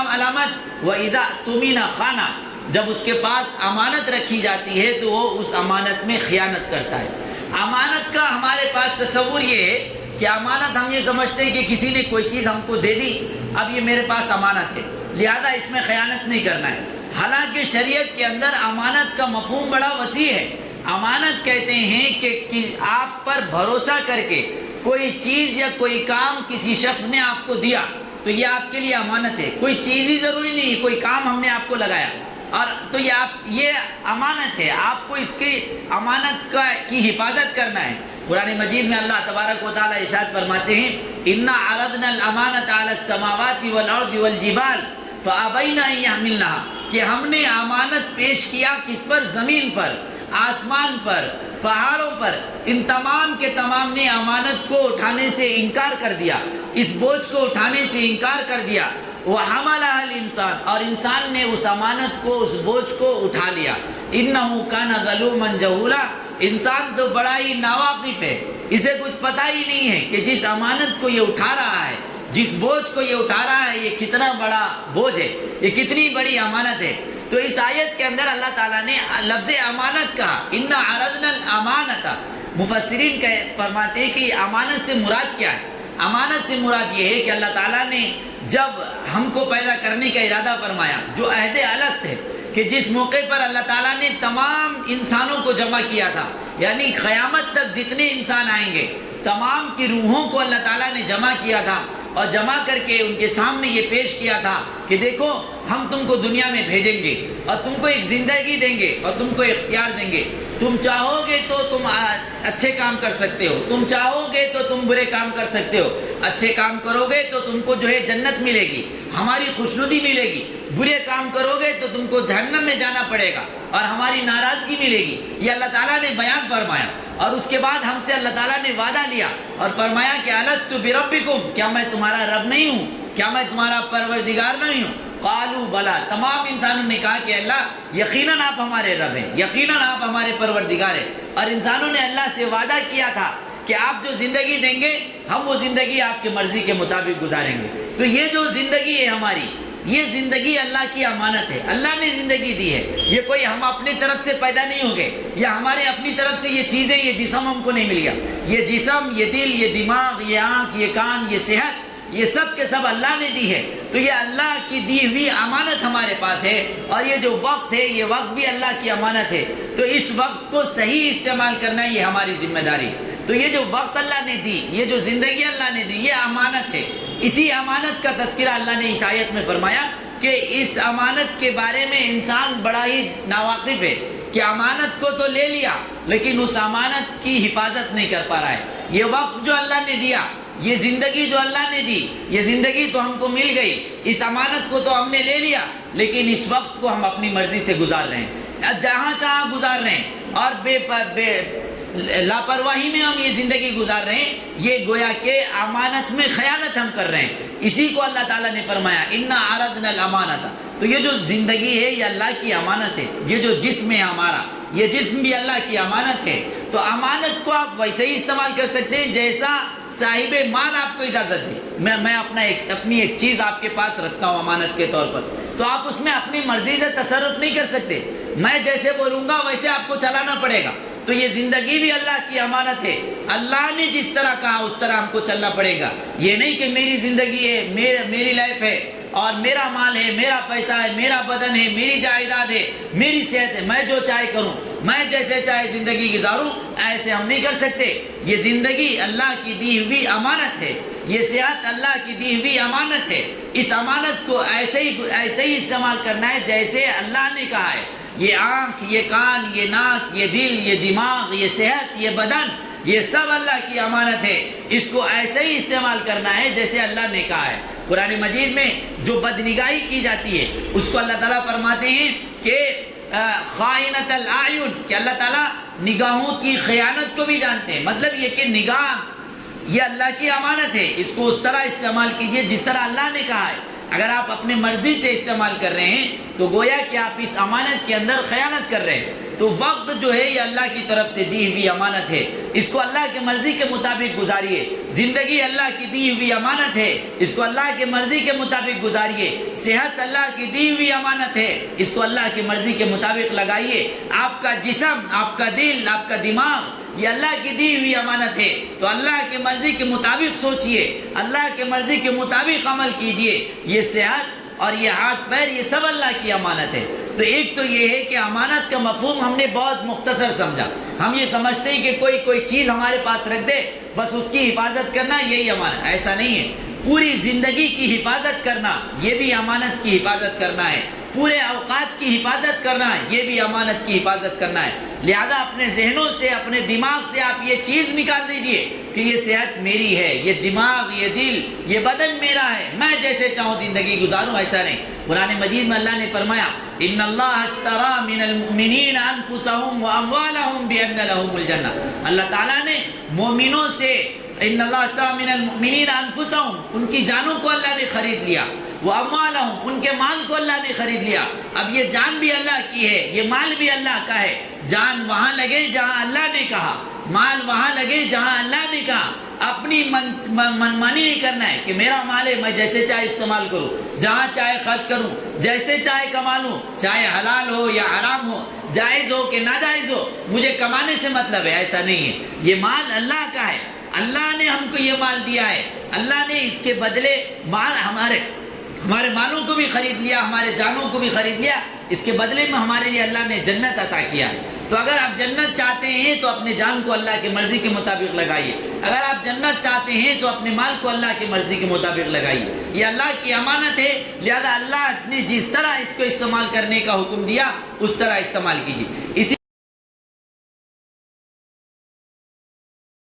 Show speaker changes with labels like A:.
A: علامت وَإِذَا اؤْتُمِنَ خَانَ، جب اس کے پاس امانت رکھی جاتی ہے تو وہ اس امانت میں خیانت کرتا ہے۔ امانت کا ہمارے پاس تصور یہ ہے کہ امانت ہم یہ سمجھتے ہیں کہ کسی نے کوئی چیز ہم کو دے دی، اب یہ میرے پاس امانت ہے لہذا اس میں خیانت نہیں کرنا ہے۔ حالانکہ شریعت کے اندر امانت کا مفہوم بڑا وسیع ہے۔ امانت کہتے ہیں کہ آپ پر بھروسہ کر کے کوئی چیز یا کوئی کام کسی شخص نے آپ کو دیا تو یہ آپ کے لیے امانت ہے۔ کوئی چیز ہی ضروری نہیں ہے، کوئی کام ہم نے آپ کو لگایا اور تو یہ امانت ہے، آپ کو اس کی امانت کی حفاظت کرنا ہے۔ قرآن مجید میں اللہ تبارک و تعالی ارشاد فرماتے ہیں اِنَّا عَرَضْنَا الْأَمَانَةَ عَلَى السَّمَاوَاتِ وَالْأَرْضِ وَالْجِبَالِ فَأَبَيْنَ أَن يَحْمِلْنَهَا، کہ ہم نے امانت پیش کیا کس پر؟ زمین پر، آسمان پر، پہاڑوں پر، ان تمام کے تمام نے امانت کو اٹھانے سے انکار کر دیا، اس بوجھ کو اٹھانے سے انکار کر دیا۔ وَحَمَلَهَا الْإِنسَانُ، اور انسان نے اس امانت کو، اس بوجھ کو اٹھا لیا۔ إِنَّهُ كَانَ ظَلُومًا جَهُولًا، انسان تو بڑا ہی ناواقف ہے، اسے کچھ پتہ ہی نہیں ہے کہ جس امانت کو یہ اٹھا رہا ہے، جس بوجھ کو یہ اٹھا رہا ہے، یہ کتنا بڑا بوجھ ہے، یہ کتنی بڑی امانت ہے۔ تو اس آیت کے اندر اللہ تعالیٰ نے لفظ امانت کہا، اِنَّا عَرَضْنَا الْأَمَانَةَ۔ مفسرین فرماتے ہیں کہ امانت سے مراد کیا ہے؟ امانت سے مراد یہ ہے کہ اللہ تعالیٰ نے جب ہم کو پیدا کرنے کا ارادہ فرمایا، جو عہد الست ہے کہ جس موقع پر اللہ تعالیٰ نے تمام انسانوں کو جمع کیا تھا، یعنی قیامت تک جتنے انسان آئیں گے تمام کی روحوں کو اللہ تعالیٰ نے جمع کیا تھا اور جمع کر کے ان کے سامنے یہ پیش کیا تھا کہ دیکھو ہم تم کو دنیا میں بھیجیں گے اور تم کو ایک زندگی دیں گے اور تم کو اختیار دیں گے، تم چاہو گے تو تم اچھے کام کر سکتے ہو، تم چاہو گے تو تم برے کام کر سکتے ہو، اچھے کام کرو گے تو تم کو جو ہے جنت ملے گی، ہماری خوشنودی ملے گی، برے کام کرو گے تو تم کو جہنم میں جانا پڑے گا اور ہماری ناراضگی ملے گی۔ یہ اللہ تعالیٰ نے بیان فرمایا اور اس کے بعد ہم سے اللہ تعالیٰ نے وعدہ لیا اور فرمایا کہ الست بربکم، کیا میں تمہارا رب نہیں ہوں؟ کیا میں تمہارا پروردگار نہیں ہوں؟ قالوا بلا، تمام انسانوں نے کہا کہ اللہ یقیناً آپ ہمارے رب ہیں، یقیناً آپ ہمارے پروردگار ہیں۔ اور انسانوں نے اللہ سے وعدہ کیا تھا کہ آپ جو زندگی دیں گے ہم وہ زندگی آپ کی مرضی کے مطابق گزاریں گے۔ تو یہ جو زندگی ہے ہماری، یہ زندگی اللہ کی امانت ہے، اللہ نے زندگی دی ہے، یہ کوئی ہم اپنی طرف سے پیدا نہیں ہو گئے یا ہمارے اپنی طرف سے یہ چیزیں، یہ جسم ہم کو نہیں مل گیا، یہ جسم، یہ دل، یہ دماغ، یہ آنکھ، یہ کان، یہ صحت، یہ سب کے سب اللہ نے دی ہے۔ تو یہ اللہ کی دی ہوئی امانت ہمارے پاس ہے اور یہ جو وقت ہے یہ وقت بھی اللہ کی امانت ہے۔ تو اس وقت کو صحیح استعمال کرنا یہ ہماری ذمہ داری۔ تو یہ جو وقت اللہ نے دی، یہ جو زندگی اللہ نے دی، یہ امانت ہے۔ اسی امانت کا تذکرہ اللہ نے اس آیت میں فرمایا کہ اس امانت کے بارے میں انسان بڑا ہی ناواقف ہے کہ امانت کو تو لے لیا لیکن اس امانت کی حفاظت نہیں کر پا رہا ہے۔ یہ وقت جو اللہ نے دیا، یہ زندگی جو اللہ نے دی، یہ زندگی تو ہم کو مل گئی، اس امانت کو تو ہم نے لے لیا لیکن اس وقت کو ہم اپنی مرضی سے گزار رہے ہیں، جہاں چاہاں گزار رہے ہیں اور لاپرواہی میں ہم یہ زندگی گزار رہے ہیں۔ یہ گویا کہ امانت میں خیانت ہم کر رہے ہیں۔ اسی کو اللہ تعالیٰ نے فرمایا اِنَّا عَرَضْنَا الْأَمَانَةَ۔ تو یہ جو زندگی ہے یہ اللہ کی امانت ہے، یہ جو جسم ہے ہمارا، یہ جسم بھی اللہ کی امانت ہے۔ تو امانت کو آپ ویسے ہی استعمال کر سکتے ہیں جیسا صاحب مال آپ کو اجازت دے۔ میں اپنی ایک چیز آپ کے پاس رکھتا ہوں امانت کے طور پر، تو آپ اس میں اپنی مرضی سے تصرف نہیں کر سکتے، میں جیسے بولوں گا ویسے آپ کو چلانا پڑے گا۔ تو یہ زندگی بھی اللہ کی امانت ہے، اللہ نے جس طرح کہا اس طرح ہم کو چلنا پڑے گا۔ یہ نہیں کہ میری زندگی ہے، میری لائف ہے اور میرا مال ہے، میرا پیسہ ہے، میرا بدن ہے، میری جائیداد ہے، میری صحت ہے، میں جو چاہے کروں، میں جیسے چاہے زندگی گزاروں، ایسے ہم نہیں کر سکتے۔ یہ زندگی اللہ کی دی ہوئی امانت ہے، یہ صحت اللہ کی دی ہوئی امانت ہے۔ اس امانت کو ایسے ہی استعمال کرنا ہے جیسے اللہ نے کہا ہے۔ یہ آنکھ، یہ کان، یہ ناک، یہ دل، یہ دماغ، یہ صحت، یہ بدن، یہ سب اللہ کی امانت ہے۔ اس کو ایسے ہی استعمال کرنا ہے جیسے اللہ نے کہا ہے۔ قرآن مجید میں جو بدنگاہی کی جاتی ہے اس کو اللہ تعالیٰ فرماتے ہیں کہ خائنۃ الاعین، کہ اللہ تعالیٰ نگاہوں کی خیانت کو بھی جانتے ہیں۔ مطلب یہ کہ نگاہ یہ اللہ کی امانت ہے، اس کو اس طرح استعمال کیجئے جس طرح اللہ نے کہا ہے۔ اگر آپ اپنے مرضی سے استعمال کر رہے ہیں تو گویا کہ آپ اس امانت کے اندر خیانت کر رہے ہیں۔ تو وقت جو ہے یہ اللہ کی طرف سے دی ہوئی امانت ہے، اس کو اللہ کے مرضی کے مطابق گزاریے۔ زندگی اللہ کی دی ہوئی امانت ہے، اس کو اللہ کے مرضی کے مطابق گزاریے۔ صحت اللہ کی دی ہوئی امانت ہے، اس کو اللہ کی مرضی کے مطابق لگائیے۔ آپ کا جسم، آپ کا دل، آپ کا دماغ، یہ اللہ کی دی ہوئی امانت ہے، تو اللہ کی مرضی کے مطابق سوچئے، اللہ کی مرضی کے مطابق عمل کیجئے۔ یہ صحت اور یہ ہاتھ پیر، یہ سب اللہ کی امانت ہے۔ تو ایک تو یہ ہے کہ امانت کا مفہوم ہم نے بہت مختصر سمجھا۔ ہم یہ سمجھتے ہیں کہ کوئی چیز ہمارے پاس رکھ دے، بس اس کی حفاظت کرنا یہی امانت، ایسا نہیں ہے۔ پوری زندگی کی حفاظت کرنا یہ بھی امانت کی حفاظت کرنا ہے، پورے اوقات کی حفاظت کرنا ہے یہ بھی امانت کی حفاظت کرنا ہے۔ لہذا اپنے ذہنوں سے، اپنے دماغ سے آپ یہ چیز نکال دیجئے کہ یہ صحت میری ہے، یہ دماغ، یہ دل، یہ بدن میرا ہے، میں جیسے چاہوں زندگی گزاروں، ایسا نہیں۔ قرآن مجید میں اللہ نے فرمایا ان اللہ اشترى من المؤمنین انفسهم واموالهم بان لهم الجنہ، اللہ تعالیٰ نے مومنوں سے، ان اللہ اشترى من المؤمنین انفسهم، ان کی جانوں کو اللہ نے خرید لیا، واموالهم، ان کے مال کو اللہ نے خرید لیا۔ اب یہ جان بھی اللہ کی ہے، یہ مال بھی اللہ کا ہے۔ جان وہاں لگے جہاں اللہ نے کہا، مال وہاں لگے جہاں اللہ نے کہا۔ اپنی منمانی نہیں کرنا ہے کہ میرا مال ہے، میں جیسے چاہے استعمال کروں، جہاں چاہے خرچ کروں، جیسے چاہے کما لوں، چاہے حلال ہو یا حرام ہو، جائز ہو کہ ناجائز ہو، مجھے کمانے سے مطلب ہے، ایسا نہیں ہے۔ یہ مال اللہ کا ہے، اللہ نے ہم کو یہ مال دیا ہے، اللہ نے اس کے بدلے مال ہمارے مالوں کو بھی خرید لیا، ہمارے جانوں کو بھی خرید لیا، اس کے بدلے میں ہمارے لیے اللہ نے جنت عطا کیا ہے۔ تو اگر آپ جنت چاہتے ہیں تو اپنے جان کو اللہ کی مرضی کے مطابق لگائیے، اگر آپ جنت چاہتے ہیں تو اپنے مال کو اللہ کی مرضی کے مطابق لگائیے۔ یہ اللہ کی امانت ہے، لہذا اللہ نے جس طرح اس کو استعمال کرنے کا حکم دیا اس طرح استعمال کیجیے۔ اسی